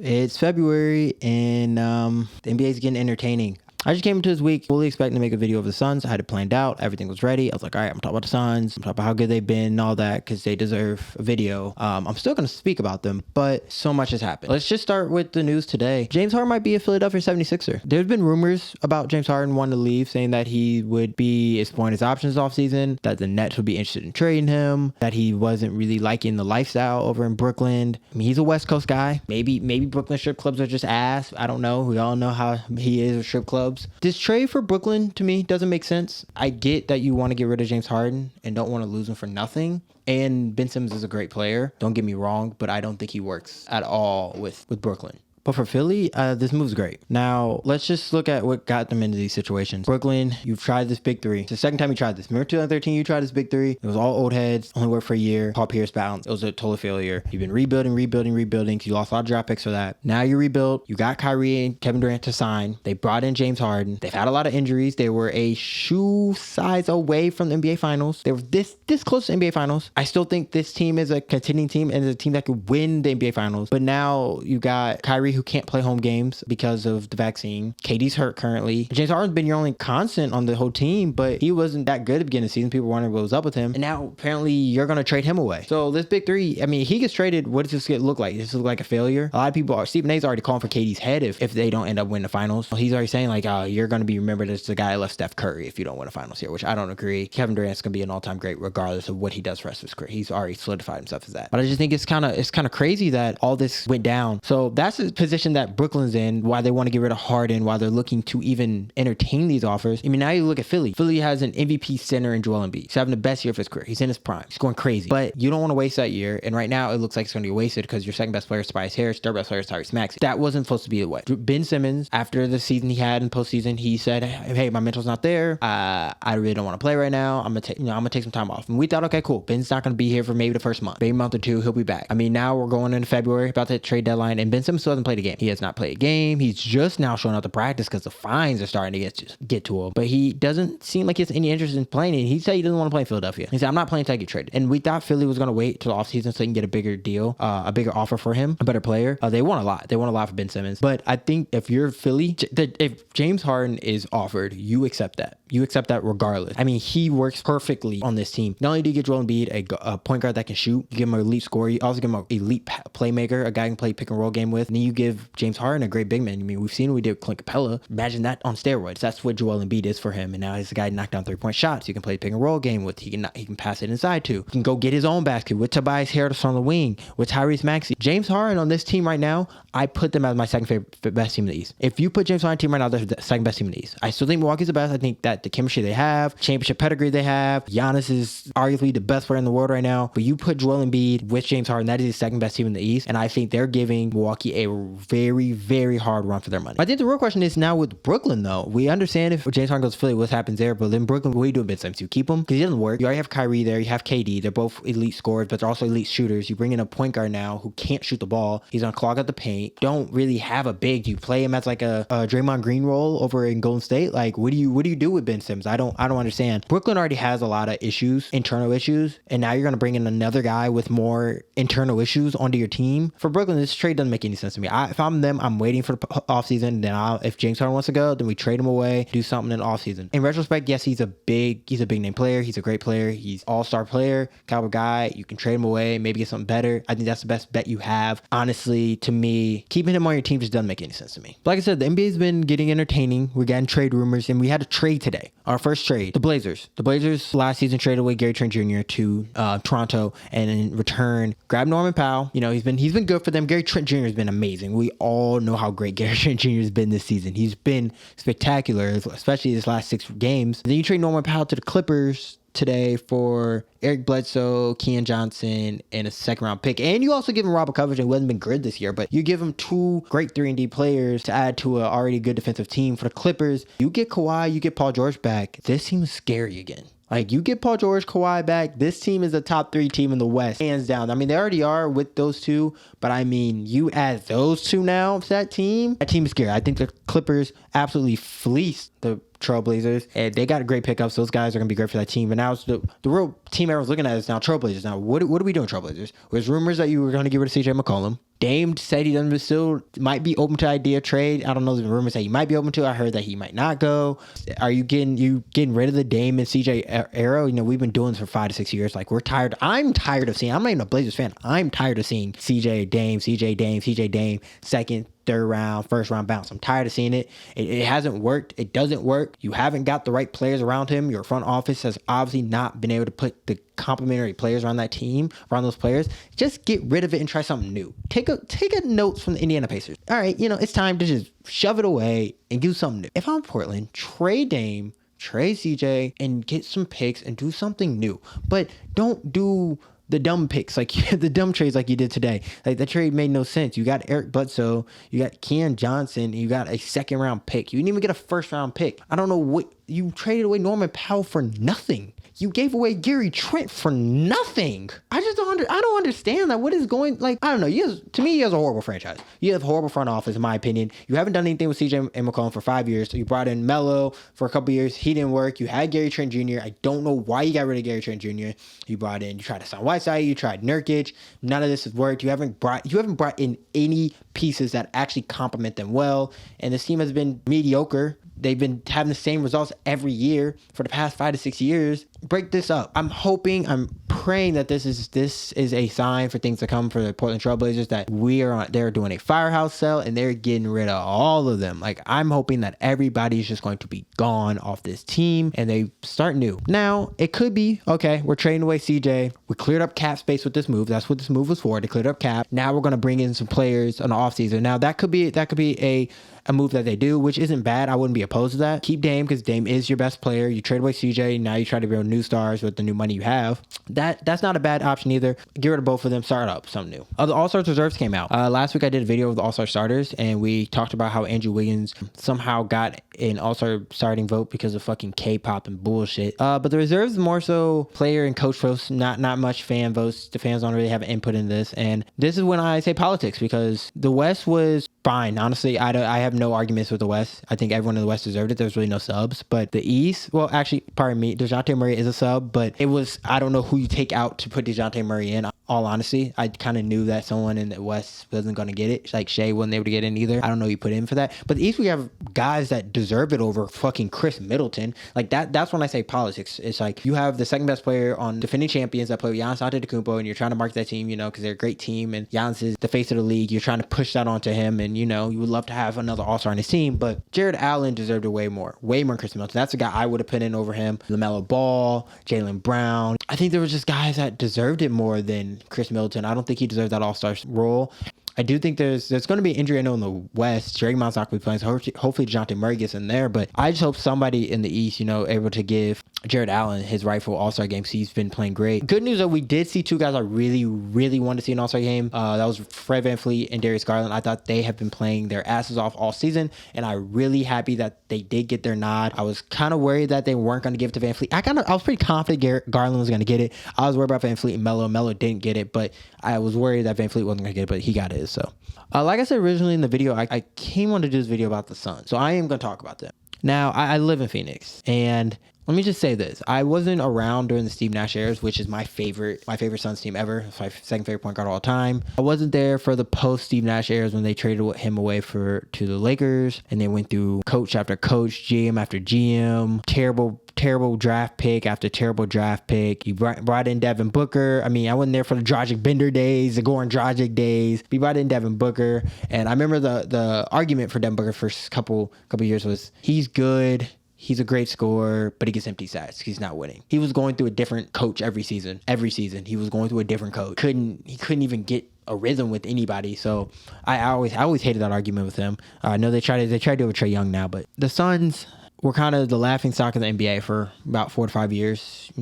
It's February and the NBA is getting entertaining. I just came into this week fully expecting to make a video of the Suns. I had it planned out. Everything was ready. I was like, all right, I'm talking about the Suns. I'm talking about how good they've been and all that because they deserve a video. I'm still going to speak about them, but so much has happened. Let's just start with the news today. James Harden might be a Philadelphia 76er. There's been rumors about James Harden wanting to leave, saying that he would be exploring his options off season, that the Nets would be interested in trading him, that he wasn't really liking the lifestyle over in Brooklyn. I mean, he's a West Coast guy. Maybe Brooklyn strip clubs are just ass. I don't know. We all know how he is with strip clubs. This trade for Brooklyn to me doesn't make sense. I get that you want to get rid of James Harden and don't want to lose him for nothing. And Ben Simmons is a great player. Don't get me wrong, but I don't think he works at all with Brooklyn. But for Philly, this move's great. Now, let's just look at what got them into these situations. Brooklyn, you've tried this big three. It's the second time you tried this. Remember 2013, you tried this big three? It was all old heads, only worked for a year. Paul Pierce bounced. It was a total failure. You've been rebuilding. You lost a lot of draft picks for that. Now you rebuilt. You got Kyrie and Kevin Durant to sign. They brought in James Harden. They've had a lot of injuries. They were a shoe size away from the NBA Finals. They were this close to NBA Finals. I still think this team is a contending team and is a team that could win the NBA Finals. But now you got Kyrie who can't play home games because of the vaccine. KD's hurt currently. James Harden's been your only constant on the whole team, but he wasn't that good at the beginning of the season. People were wondering what was up with him. And now apparently you're going to trade him away. So this big three, I mean, he gets traded. What does this look like? Does this look like a failure? A lot of people are, Stephen A's already calling for KD's head if they don't end up winning the finals. He's already saying like, you're going to be remembered as the guy that left Steph Curry if you don't win the finals here, which I don't agree. Kevin Durant's going to be an all-time great regardless of what he does for the rest of his career. He's already solidified himself as that. But I just think it's kind of crazy that all this went down. So that's a position that Brooklyn's in, why they want to get rid of Harden, why they're looking to even entertain these offers. I mean, now you look at Philly. Philly has an MVP center in Joel Embiid. He's having the best year of his career. He's in his prime. He's going crazy. But you don't want to waste that year. And right now, it looks like it's going to be wasted because your second best player is Tobias Harris, third best player is Tyrese Maxey. That wasn't supposed to be the way. Ben Simmons, after the season he had in postseason, he said, hey, my mental's not there. I really don't want to play right now. I'm gonna take some time off. And we thought, okay, cool. Ben's not going to be here for maybe the first month. Maybe a month or two, he'll be back. I mean, now we're going into February, about that trade deadline, and Ben Simmons still hasn't played a game. He has not played a game. He's just now showing up to practice because the fines are starting to get to him. But he doesn't seem like he has any interest in playing. And he said he doesn't want to play in Philadelphia. He said, I'm not playing until I get traded. And we thought Philly was going to wait till the offseason so they can get a bigger deal, a bigger offer for him, a better player. They want a lot. They want a lot for Ben Simmons. But I think if you're Philly, if James Harden is offered, you accept that. You accept that regardless. I mean, he works perfectly on this team. Not only do you get Joel Embiid, a point guard that can shoot, you give him an elite scorer, you also give him an elite playmaker, a guy who can play pick and roll game with, and then you give James Harden a great big man. I mean, we've seen what we did with Clint Capella. Imagine that on steroids. That's what Joel Embiid is for him. And now he's a guy knock down 3-point shots. You can play pick and roll game with. He can pass it inside too. He can go get his own basket with Tobias Harris on the wing, with Tyrese Maxey. James Harden on this team right now, I put them as my second favorite best team in the East. If you put James Harden team right now, they're the second best team in the East. I still think Milwaukee's the best. I think that the chemistry they have, championship pedigree they have, Giannis is arguably the best player in the world right now. But you put Joel Embiid with James Harden, that is the second best team in the East. And I think they're giving Milwaukee a very, very hard run for their money. I think the real question is now with Brooklyn though. We understand if James Harden goes to Philly, what happens there. But then Brooklyn, what do you do with Ben Simmons? You keep him because he doesn't work. You already have Kyrie there. You have KD. They're both elite scorers, but they're also elite shooters. You bring in a point guard now who can't shoot the ball. He's gonna clog up the paint. Don't really have a big. You play him as like a Draymond Green role over in Golden State. Like, what do you do with Ben Simmons? I don't understand. Brooklyn already has a lot of issues, internal issues, and now you're gonna bring in another guy with more internal issues onto your team. For Brooklyn, this trade doesn't make any sense to me. If I'm them, I'm waiting for the offseason. Then if James Harden wants to go, then we trade him away, do something in the offseason. In retrospect, yes, he's a big name player. He's a great player. He's all-star player, caliber guy. You can trade him away, maybe get something better. I think that's the best bet you have. Honestly, to me, keeping him on your team just doesn't make any sense to me. But like I said, the NBA's been getting entertaining. We're getting trade rumors, and we had a trade today. Our first trade, the Blazers. The Blazers last season traded away Gary Trent Jr. to Toronto, and in return, grabbed Norman Powell. You know, he's been good for them. Gary Trent Jr. has been amazing. We all know how great Gary Trent Jr. has been this season. He's been spectacular, especially his last 6 games. And then you trade Norman Powell to the Clippers today for Eric Bledsoe, Keon Johnson, and a second-round pick. And you also give him Robert Covington, who hasn't been good this year, but you give him 2 great 3-and-D players to add to an already good defensive team. For the Clippers, you get Kawhi, you get Paul George back. This team is scary again. Like, you get Paul George, Kawhi back, this team is a top 3 team in the West, hands down. I mean, they already are with those 2, but I mean, you add those 2 now to that team is scary. I think the Clippers absolutely fleeced the Trailblazers, and they got great pickups. Those guys are going to be great for that team. But now it's the real team everyone's looking at is now Trailblazers. Now, what are we doing, Trailblazers? There's rumors that you were going to get rid of CJ McCollum. Dame said he doesn't still might be open to idea trade. I don't know. The rumors that he might be open to. I heard that he might not go. Are you getting rid of the Dame and CJ era? You know, we've been doing this for 5 to 6 years. Like, we're tired. I'm tired of seeing. I'm not even a Blazers fan. I'm tired of seeing CJ Dame, second, third round, first round bounce. I'm tired of seeing it. It hasn't worked. It doesn't work. You haven't got the right players around him. Your front office has obviously not been able to put the complementary players around that team, around those players. Just get rid of it and try something new. Take a note from the Indiana Pacers. All right, you know, it's time to just shove it away and do something new. If I'm Portland, trade Dame, trade CJ, and get some picks and do something new. But don't do the dumb picks, like the dumb trades like you did today. Like, the trade made no sense. You got Eric Bledsoe, you got Keon Johnson, you got a second round pick. You didn't even get a first round pick. I don't know what you traded away. Norman Powell for nothing. You gave away Gary Trent for nothing. I just don't understand that. What is going, like, I don't know. To me, you have a horrible franchise. You have a horrible front office, in my opinion. You haven't done anything with CJ and McCollum for 5 years. So you brought in Melo for a couple years. He didn't work. You had Gary Trent Jr. I don't know why you got rid of Gary Trent Jr. You tried to sign Whiteside. You tried Nurkic. None of this has worked. You haven't brought in any pieces that actually complement them well. And this team has been mediocre. They've been having the same results every year for the past 5 to 6 years. Break this up. I'm praying that this is a sign for things to come for the Portland Trailblazers, that they're doing a firehouse sale and they're getting rid of all of them. Like, I'm hoping that everybody's just going to be gone off this team and they start new. Now, it could be, okay, we're trading away CJ. We cleared up cap space with this move. That's what this move was for. They cleared up cap. Now we're going to bring in some players on the offseason. Now, that could be a move that they do, which isn't bad. I wouldn't be opposed to that. Keep Dame, because Dame is your best player. You trade away CJ. Now you try to build new stars with the new money you have. That's not a bad option either. Get rid of both of them. Start up something new. The All-Stars reserves came out. Last week I did a video of the All-Star starters, and we talked about how Andrew Wiggins somehow got an All-Star starting vote because of fucking K-pop and bullshit. But the reserves more so player and coach votes, not much fan votes. The fans don't really have input in this. And this is when I say politics, because the West was fine. Honestly, I have no arguments with the West. I think everyone in the West deserved it. There's really no subs. But the East, well, actually, pardon me, DeJounte Murray is a sub, but I don't know who you take out to put DeJounte Murray in. All honesty, I kind of knew that someone in the West wasn't going to get it. Like, Shea wasn't able to get in either. I don't know who you put in for that. But the East, we have guys that deserve it over fucking Chris Middleton. Like, that's when I say politics. It's like, you have the second best player on defending champions that play with Giannis Antetokounmpo, and you're trying to market that team, because they're a great team, and Giannis is the face of the league. You're trying to push that onto him, and, you would love to have another All-Star on his team, but Jared Allen deserved it way more than Chris Middleton. That's a guy I would have put in over him. LaMelo Ball, Jaylen Brown. I think there was just guys that deserved it more than Chris Middleton. I don't think he deserved that All-Star role. I do think there's going to be an injury, I know, in the West. Draymond's not going to be playing, so hopefully DeJounte Murray gets in there, but I just hope somebody in the East, able to give Jared Allen his rightful All-Star game, because he's been playing great. Good news, though, we did see two guys I really, really wanted to see an All-Star game. That was Fred VanVleet and Darius Garland. I thought they have been playing their asses off all season, and I'm really happy that they did get their nod. I was kind of worried that they weren't going to give it to VanVleet. I was pretty confident Garland was going to get it. I was worried about VanVleet and Melo. Melo didn't get it, but I was worried that VanVleet wasn't going to get it, but he got it, so. Like I said originally in the video, I came on to do this video about the Suns, so I am going to talk about them. Now, I live in Phoenix, and let me just say this. I wasn't around during the Steve Nash eras, which is my favorite Suns team ever. It's my second favorite point guard of all time. I wasn't there for the post Steve Nash eras when they traded him away to the Lakers, and they went through coach after coach, GM after GM, terrible draft pick after terrible draft pick. You brought in Devin Booker. I mean, I wasn't there for the Dragic Bender days, the Goran Dragic days. We brought in Devin Booker, and I remember the argument for Devin Booker first couple years was, he's good, he's a great scorer, but he gets empty stats. He's not winning. He was going through a different coach every season. He was going through a different coach. He couldn't even get a rhythm with anybody. So I always hated that argument with him. I know they tried to do it with Trae Young now, but the Suns were kind of the laughing stock of the NBA for about 4 to 5 years.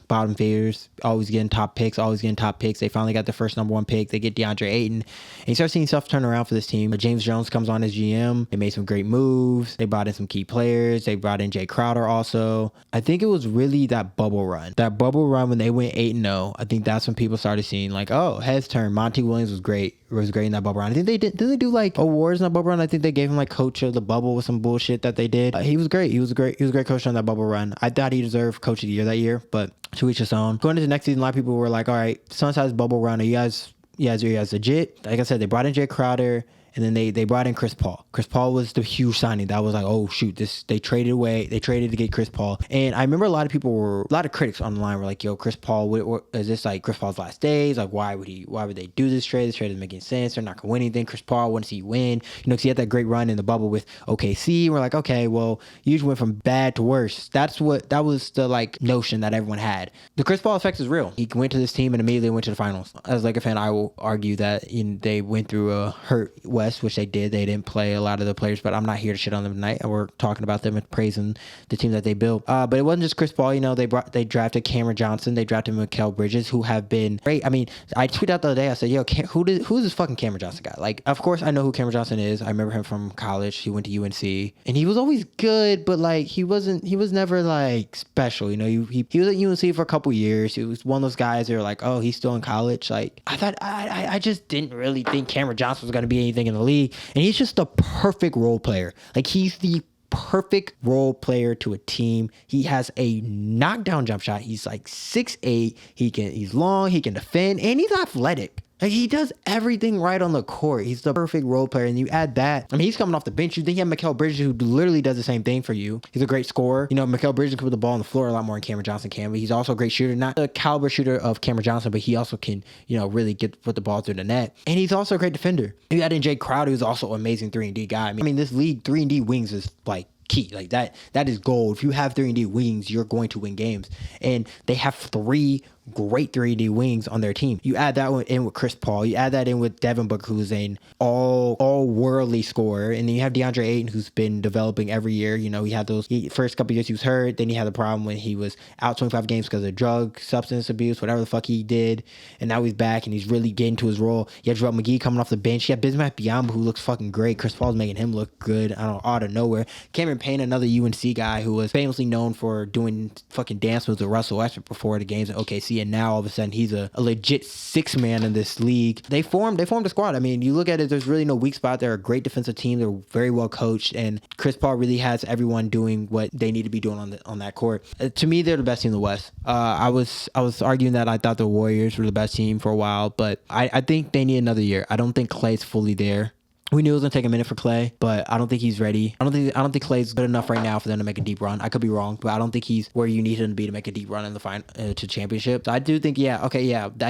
Bottom feeders, always getting top picks. They finally got the first number 1 pick. They get DeAndre Ayton, and you start seeing stuff turn around for this team. But James Jones comes on as GM. They made some great moves. They brought in some key players. They brought in Jay Crowder also. I think it was really that bubble run. When they went 8-0, I think that's when people started seeing, like, oh, heads turn. Monty Williams was great. was great in that bubble run. I think they did they do like awards in that bubble run? I think they gave him like coach of the bubble with some bullshit that they did. He was great. He was a great coach on that bubble run. I thought he deserved coach of the year that year, but to each his own. Going into next season, a lot of people were like, all right, Suns has bubble run. Are you guys legit? Like I said, they brought in Jay Crowder. And then they brought in Chris Paul. Chris Paul was the huge signing. That was like, oh shoot, they traded to get Chris Paul. And I remember a lot of critics online were like, yo, Chris Paul, is this like Chris Paul's last days? Like, why would they do this trade? This trade doesn't make any sense. They're not gonna win anything. Chris Paul, want to see you win. Because he had that great run in the bubble with OKC. We're like, okay, well, you usually went from bad to worse. That was the like notion that everyone had. The Chris Paul effect is real. He went to this team and immediately went to the finals. As like a fan, I will argue that they went through a hurt West, which they did. They didn't play a lot of the players, but I'm not here to shit on them tonight. We're talking about them and praising the team that they built. But it wasn't just Chris Paul. They drafted Cameron Johnson. They drafted Mikal Bridges, who have been great. I mean, I tweeted out the other day. I said, yo, who's this fucking Cameron Johnson guy? Like, of course I know who Cameron Johnson is. I remember him from college. He went to UNC, and he was always good, but like he was never like special. He was at UNC for a couple years. He was one of those guys that are like, oh, he's still in college. Like I just didn't really think Cameron Johnson was going to be anything in the league. And he's just the perfect role player. Like, he's the perfect role player to a team. He has a knockdown jump shot. He's like 6'8". He's long, he can defend, and he's athletic. Like, he does everything right on the court. He's the perfect role player. And you add that. I mean, he's coming off the bench. You think you have Mikal Bridges, who literally does the same thing for you. He's a great scorer. Mikal Bridges can put the ball on the floor a lot more than Cameron Johnson can. But he's also a great shooter. Not the caliber shooter of Cameron Johnson, but he also can, really put the ball through the net. And he's also a great defender. You add in Jay Crowder, who's also an amazing 3-and-D guy. I mean, this league, 3-and-D wings is like key. Like, that is gold. If you have 3-and-D wings, you're going to win games. And they have 3 great 3-and-D wings on their team. You add that one in with Chris Paul. You add that in with Devin Booker, who's an all-worldly scorer. And then you have DeAndre Ayton, who's been developing every year. He had those first couple years he was hurt. Then he had the problem when he was out 25 games because of drug, substance abuse, whatever the fuck he did. And now he's back and he's really getting to his role. You have Joel McGee coming off the bench. You have Bismack Biyombo, who looks fucking great. Chris Paul's making him look good out of nowhere. Cameron Payne, another UNC guy who was famously known for doing fucking dance moves with Russell Westbrook before the games at OKC, and now all of a sudden he's a legit 6-man in this league. They formed a squad. I mean, you look at it, there's really no weak spot. They're a great defensive team. They're very well coached, and Chris Paul really has everyone doing what they need to be doing on that court. To me, they're the best team in the West. I was arguing that I thought the Warriors were the best team for a while, but I think they need another year. I don't think Klay's fully there. We knew it was gonna take a minute for Klay, but I don't think he's ready. I don't think Klay's good enough right now for them to make a deep run. I could be wrong, but I don't think he's where you need him to be to make a deep run in the final to championship. So I do think, I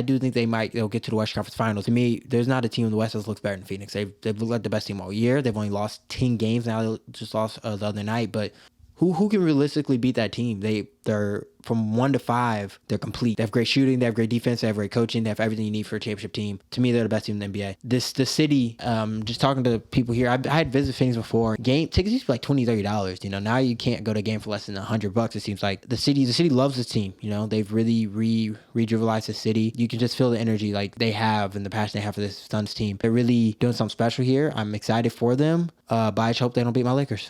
do think they'll get to the Western Conference Finals. To me, there's not a team in the West that looks better than Phoenix. They've looked like the best team all year. They've only lost 10 games now. They just lost the other night, but who can realistically beat that team? They're from 1 to 5, they're complete. They have great shooting, they have great defense, they have great coaching, they have everything you need for a championship team. To me, they're the best team in the NBA. The city, just talking to people here, I had visited Phoenix before. Game tickets used to be like $20-$30. Now you can't go to a game for less than $100. It seems like the city loves this team. They've really rejuvenalized the city. You can just feel the energy like they have and the passion they have for this Suns team. They're really doing something special here. I'm excited for them, but I just hope they don't beat my Lakers.